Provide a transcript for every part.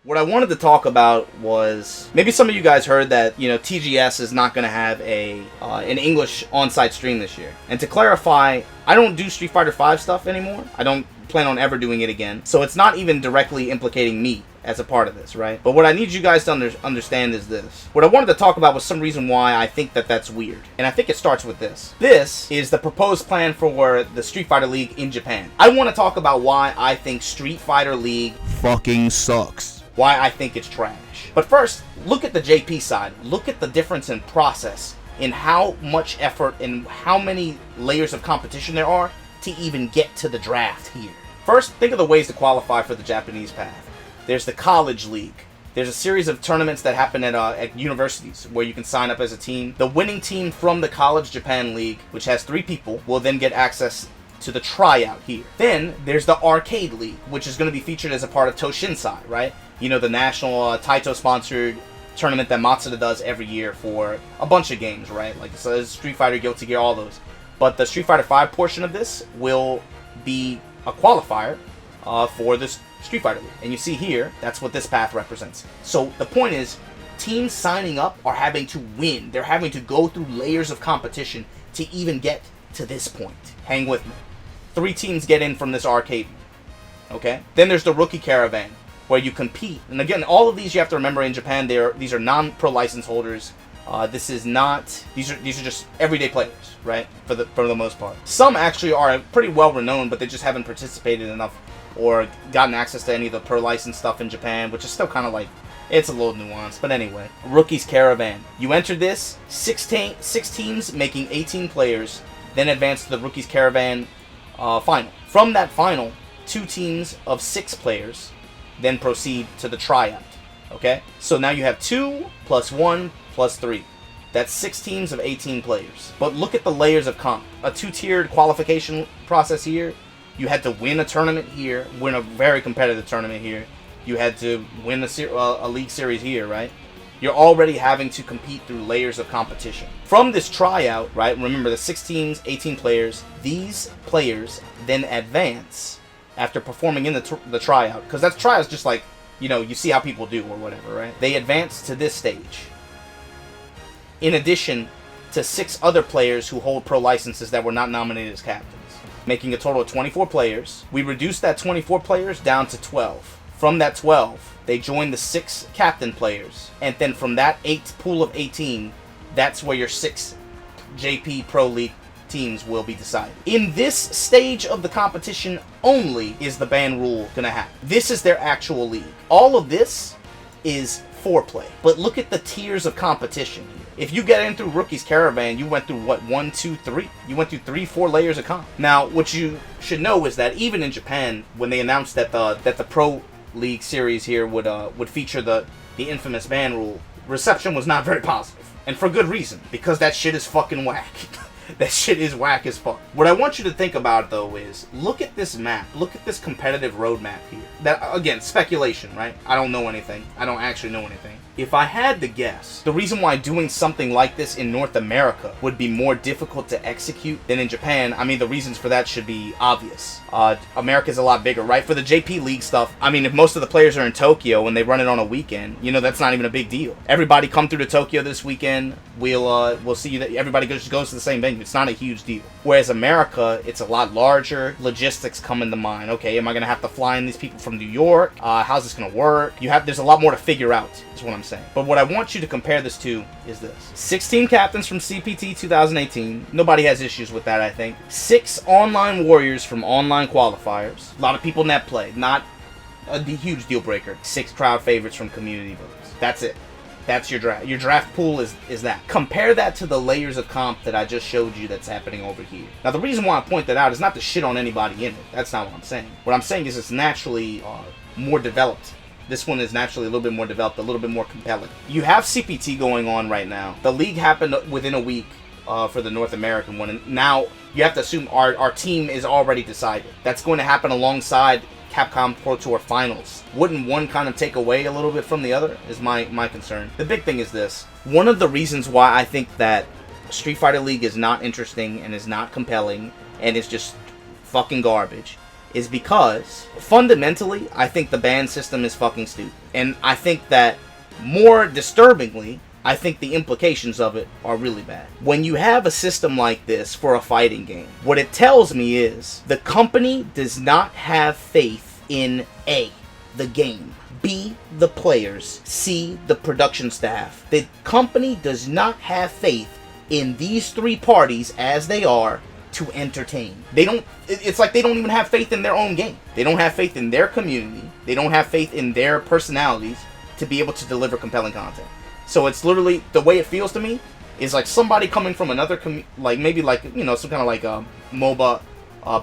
What I wanted to talk about was maybe some of you guys heard that TGS is not going to have an English on-site stream this year. And to clarify, I don't do Street Fighter V stuff anymore. I don't plan on ever doing it again. So it's not even directly implicating me as a part of this, right? But what I need you guys to understand is this. What I wanted to talk about was some reason why I think that that's weird. And I think it starts with this. This is the proposed plan for the Street Fighter League in Japan. I want to talk about why I think Street Fighter League fucking sucks. Why I think it's trash. But first, look at the JP side. Look at the difference in process, in how much effort and how many layers of competition there are to even get to the draft here. First, think of the ways to qualify for the Japanese path. There's the college league. There's a series of tournaments that happen at universities where you can sign up as a team. The winning team from the College Japan League, which has 3 people, will then get access to the tryout here. Then there's the Arcade League, which is going to be featured as a part of Toshinsai, right? The national Taito-sponsored tournament that Matsuda does every year for a bunch of games, right? Like Street Fighter, Guilty Gear, all those. But the Street Fighter V portion of this will be a qualifier for this Street Fighter League. And you see here, that's what this path represents. So the point is, teams signing up are having to win. They're having to go through layers of competition to even get to this point. Hang with me. 3 teams get in from this arcade. Okay? Then there's the Rookie Caravan, where you compete. And again, all of these you have to remember in Japan, these are non-pro license holders. These are just everyday players, right? For the most part. Some actually are pretty well renowned, but they just haven't participated enough or gotten access to any of the pro license stuff in Japan, which is still kind of like, it's a little nuanced. But anyway, Rookies Caravan. You enter this, 6 teams making 18 players, then advance to the Rookies Caravan final. From that final, 2 teams of 6 players then proceed to the tryout. Okay? So now you have 2 plus 1 plus 3. That's 6 teams of 18 players. But look at the layers of comp. A 2-tiered qualification process here. You had to win a tournament here, win a very competitive tournament here. You had to win a league series here, right? You're already having to compete through layers of competition. From this tryout, right, remember the 6 teams, 18 players, these players then advance after performing in the tryout. Because that tryout's just like, you see how people do or whatever, right? They advance to this stage. In addition to 6 other players who hold pro licenses that were not nominated as captains. Making a total of 24 players. We reduced that 24 players down to 12. From that 12, they join the 6 captain players. And then from that pool of 18, that's where your 6 JP Pro League teams will be decided. In this stage of the competition only is the ban rule going to happen. This is their actual league. All of this is foreplay. But look at the tiers of competition here. If you get in through Rookies Caravan, you went through what, 1, 2, 3? You went through 3, 4 layers of comp. Now, what you should know is that even in Japan, when they announced that the Pro League series here would feature the infamous ban rule, reception was not very positive. And for good reason, because that shit is fucking whack. That shit is whack as fuck. What I want you to think about, though, is look at this map. Look at this competitive roadmap here. That, again, speculation, right? I don't know anything. I don't actually know anything. If I had to guess, the reason why doing something like this in North America would be more difficult to execute than in Japan, I mean, the reasons for that should be obvious. America's a lot bigger, right? For the JP League stuff, I mean, if most of the players are in Tokyo and they run it on a weekend, that's not even a big deal. Everybody come through to Tokyo this weekend. We'll see that everybody just goes to the same venue. It's not a huge deal. Whereas America, it's a lot larger. Logistics come into mind. Okay, am I going to have to fly in these people from New York? How's this going to work? There's a lot more to figure out, is what I'm saying. But what I want you to compare this to is this. 16 captains from CPT 2018. Nobody has issues with that, I think. 6 online warriors from online qualifiers. A lot of people net play. Not a huge deal breaker. 6 crowd favorites from community votes. That's it. That's your draft. Your draft pool is that. Compare that to the layers of comp that I just showed you that's happening over here. Now, the reason why I point that out is not to shit on anybody in it. That's not what I'm saying. What I'm saying is it's naturally more developed. This one is naturally a little bit more developed, a little bit more compelling. You have CPT going on right now. The league happened within a week for the North American one. And now you have to assume our team is already decided. That's going to happen alongside Capcom Pro Tour Finals. Wouldn't one kind of take away a little bit from the other, is my concern. The big thing is this. One of the reasons why I think that Street Fighter League is not interesting and is not compelling and is just fucking garbage is because fundamentally, I think the ban system is fucking stupid. And I think that more disturbingly, I think the implications of it are really bad. When you have a system like this for a fighting game, what it tells me is the company does not have faith in A, the game, B, the players, C, the production staff. The company does not have faith in these three parties as they are to entertain. It's like they don't even have faith in their own game. They don't have faith in their community. They don't have faith in their personalities to be able to deliver compelling content. So it's literally, the way it feels to me is like somebody coming from another like maybe like, you know, some kind of like a MOBA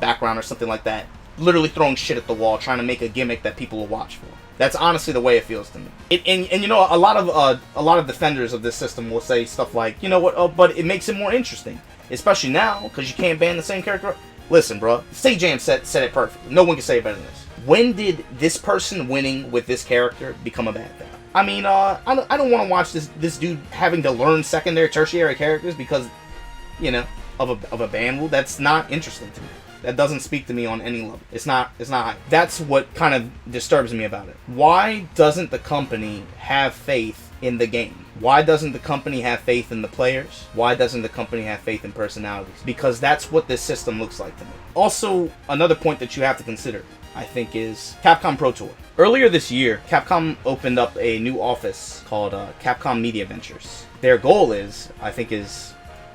background or something like that, literally throwing shit at the wall, trying to make a gimmick that people will watch for. That's honestly the way it feels to me. And you know, a lot of defenders of this system will say stuff like, you know what, but it makes it more interesting, especially now because you can't ban the same character. Listen, bro, Jam said it perfectly. No one can say it better than this. When did this person winning with this character become a bad guy? I mean, I don't want to watch this dude having to learn secondary, tertiary characters because, you know, of a ban rule. That's not interesting to me. That doesn't speak to me on any level. It's not. That's what kind of disturbs me about it. Why doesn't the company have faith in the game? Why doesn't the company have faith in the players? Why doesn't the company have faith in personalities? Because that's what this system looks like to me. Also, another point that you have to consider, I think, is Capcom Pro Tour. Earlier this year, Capcom opened up a new office called Capcom Media Ventures. Their goal is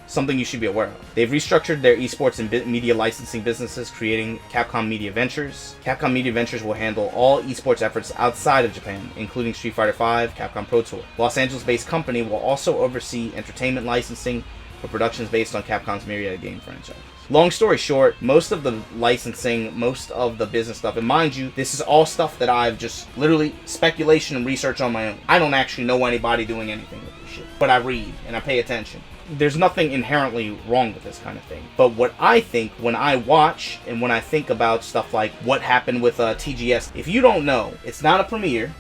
something you should be aware of. They've restructured their esports and media licensing businesses, creating Capcom Media Ventures. Capcom Media Ventures will handle all esports efforts outside of Japan, including Street Fighter V, Capcom Pro Tour. Los Angeles-based company will also oversee entertainment licensing for productions based on Capcom's myriad game franchises. Long story short, most of the licensing, most of the business stuff, and mind you, this is all stuff that I've just literally speculation and research on my own. I don't actually know anybody doing anything with this shit, but I read and I pay attention. There's nothing inherently wrong with this kind of thing. But what I think when I watch and when I think about stuff like what happened with TGS, if you don't know, it's not a premiere,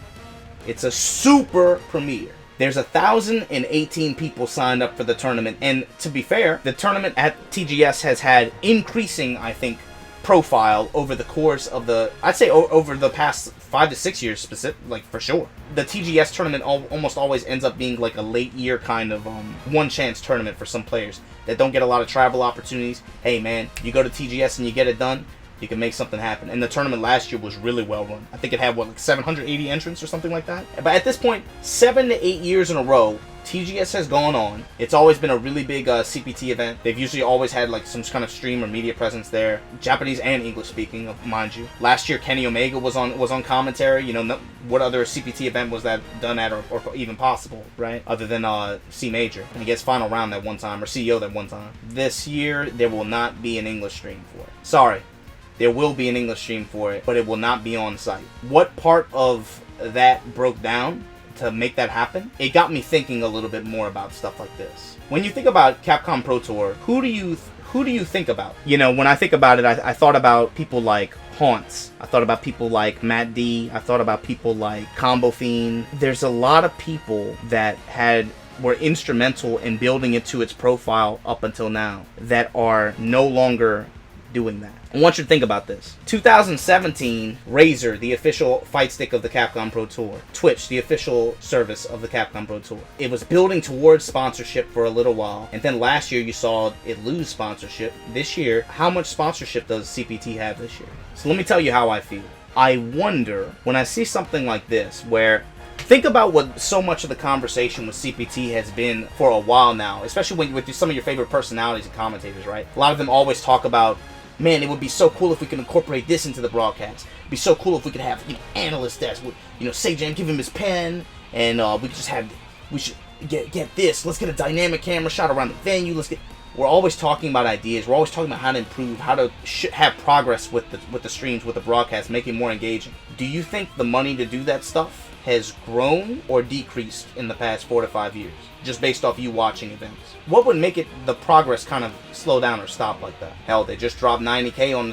it's a super premiere. There's 1,018 people signed up for the tournament, and to be fair, the tournament at TGS has had increasing, I think, profile over the course of I'd say over the past 5 to 6 years, like for sure. The TGS tournament almost always ends up being like a late year kind of one chance tournament for some players that don't get a lot of travel opportunities. Hey man, you go to TGS and you get it done, you can make something happen. And the tournament last year was really well run. I think it had like 780 entrants or something like that. But at this point, 7 to 8 years in a row, TGS has gone on. It's always been a really big CPT event. They've usually always had like some kind of stream or media presence there, Japanese and English speaking, mind you. Last year, Kenny Omega was on commentary. You know, what other CPT event was that done at or even possible, right? Other than C Major, and he gets final round that one time or CEO that one time. This year, there will not be an English stream for it. Sorry. There will be an English stream for it, but it will not be on site. What part of that broke down to make that happen? It got me thinking a little bit more about stuff like this. When you think about Capcom Pro Tour, who do you think about? You know, when I think about it, I thought about people like Haunts. I thought about people like Matt D. I thought about people like Combo Fiend. There's a lot of people that were instrumental in building it to its profile up until now that are no longer doing that. I want you to think about this. 2017, Razer, the official fight stick of the Capcom Pro Tour. Twitch, the official service of the Capcom Pro Tour. It was building towards sponsorship for a little while, and then last year you saw it lose sponsorship. This year, how much sponsorship does CPT have this year? So let me tell you how I feel. I wonder, when I see something like this, where think about what so much of the conversation with CPT has been for a while now, especially with some of your favorite personalities and commentators, right? A lot of them always talk about, man, it would be so cool if we could incorporate this into the broadcast. It'd be so cool if we could have, you know, analysts that would, you know, Seijan give him his pen, and we could just have, we should get this. Let's get a dynamic camera shot around the venue. We're always talking about ideas. We're always talking about how to improve, how to have progress with the streams, with the broadcast, make it more engaging. Do you think the money to do that stuff has grown or decreased in the past 4 to 5 years? just based off you watching events. What would make it the progress kind of slow down or stop like that? Hell, they just dropped 90K on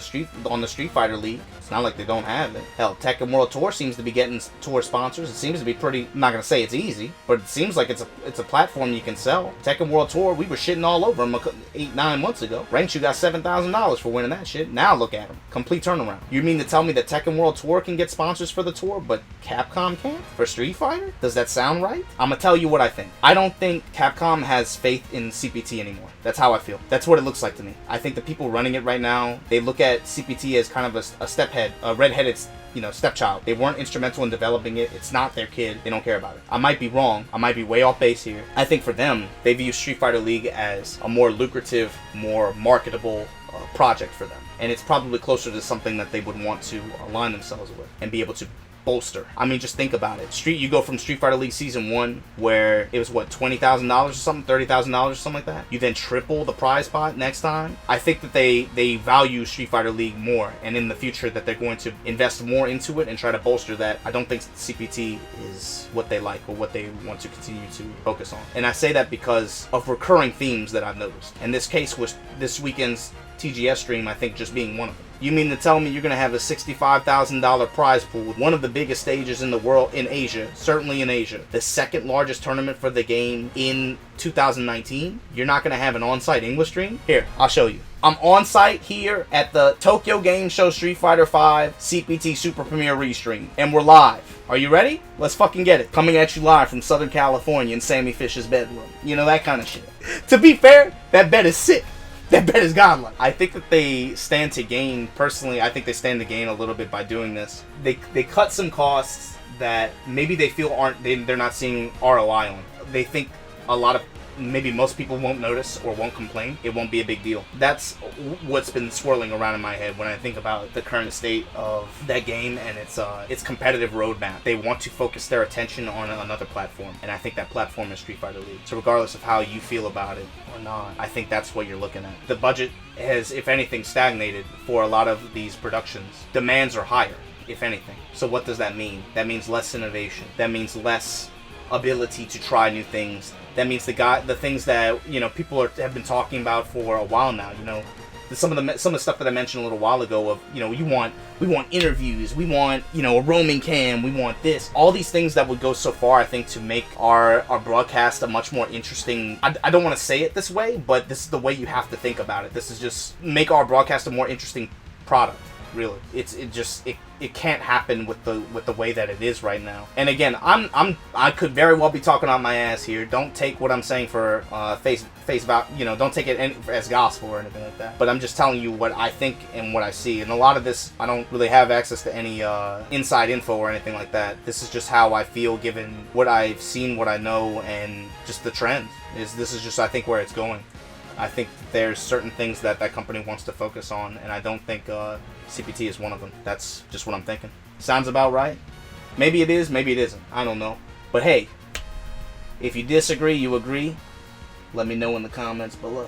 the Street Fighter League. It's not like they don't have it. Hell, Tekken World Tour seems to be getting tour sponsors. It seems to be pretty, I'm not gonna say it's easy, but it seems like it's a platform you can sell. Tekken World Tour, we were shitting all over them 8-9 months ago. Ranchu got $7,000 for winning that shit. Now look at him, complete turnaround. You mean to tell me that Tekken World Tour can get sponsors for the tour, but Capcom can't for Street Fighter? Does that sound right? I'm gonna tell you what I think. I don't think Capcom has faith in CPT anymore. That's how I feel. That's what it looks like to me. I think the people running it right now, they look at CPT as kind of a stephead, a redheaded, stepchild. They weren't instrumental in developing it. It's not their kid. They don't care about it. I might be wrong. I might be way off base here. I think for them, they view Street Fighter League as a more lucrative, more marketable project for them. And it's probably closer to something that they would want to align themselves with and be able to bolster. I mean, just think about it. You go from Street Fighter League Season 1, where it was, what, $20,000 or something? $30,000 or something like that? You then triple the prize pot next time? I think that they value Street Fighter League more, and in the future that they're going to invest more into it and try to bolster that. I don't think CPT is what they like or what they want to continue to focus on. And I say that because of recurring themes that I've noticed. And this case was this weekend's TGS stream, I think, just being one of them. You mean to tell me you're going to have a $65,000 prize pool with one of the biggest stages in the world, in Asia, certainly in Asia, the second largest tournament for the game in 2019? You're not going to have an on-site English stream? Here, I'll show you. I'm on site here at the Tokyo Game Show Street Fighter V CPT Super Premiere Restream, and we're live. Are you ready? Let's fucking get it. Coming at you live from Southern California in Sammy Fish's bedroom. You know, that kind of shit. To be fair, that bed is sick. That bet is godlike. I think that they stand to gain, personally, I think they stand to gain a little bit by doing this. They cut some costs that maybe they feel they're not seeing ROI on. They think maybe most people won't notice or won't complain. It won't be a big deal. That's what's been swirling around in my head when I think about the current state of that game and its competitive roadmap. They want to focus their attention on another platform, and I think that platform is Street Fighter League. So regardless of how you feel about it or not, I think that's what you're looking at. The budget has, if anything, stagnated for a lot of these productions. Demands are higher, if anything. So what does that mean? That means less innovation. That means less ability to try new things. That means the things that people have been talking about for a while now. Some of the stuff that I mentioned a little while ago of we want interviews, we want a roaming cam, we want this, all these things that would go so far, I think, to make our broadcast a much more interesting. I don't want to say it this way, but this is the way you have to think about it. This is just make our broadcast a more interesting product. Really, it can't happen with the way that it is right now. And again, I could very well be talking on my ass here. Don't take what I'm saying for face value. Don't take it as gospel or anything like that. But I'm just telling you what I think and what I see. And a lot of this, I don't really have access to any inside info or anything like that. This is just how I feel, given what I've seen, what I know, and just the trends. This is just, I think, where it's going. I think there's certain things that company wants to focus on, and I don't think CPT is one of them. That's just what I'm thinking. Sounds about right. Maybe it is, maybe it isn't. I don't know. But hey, if you disagree, you agree, let me know in the comments below.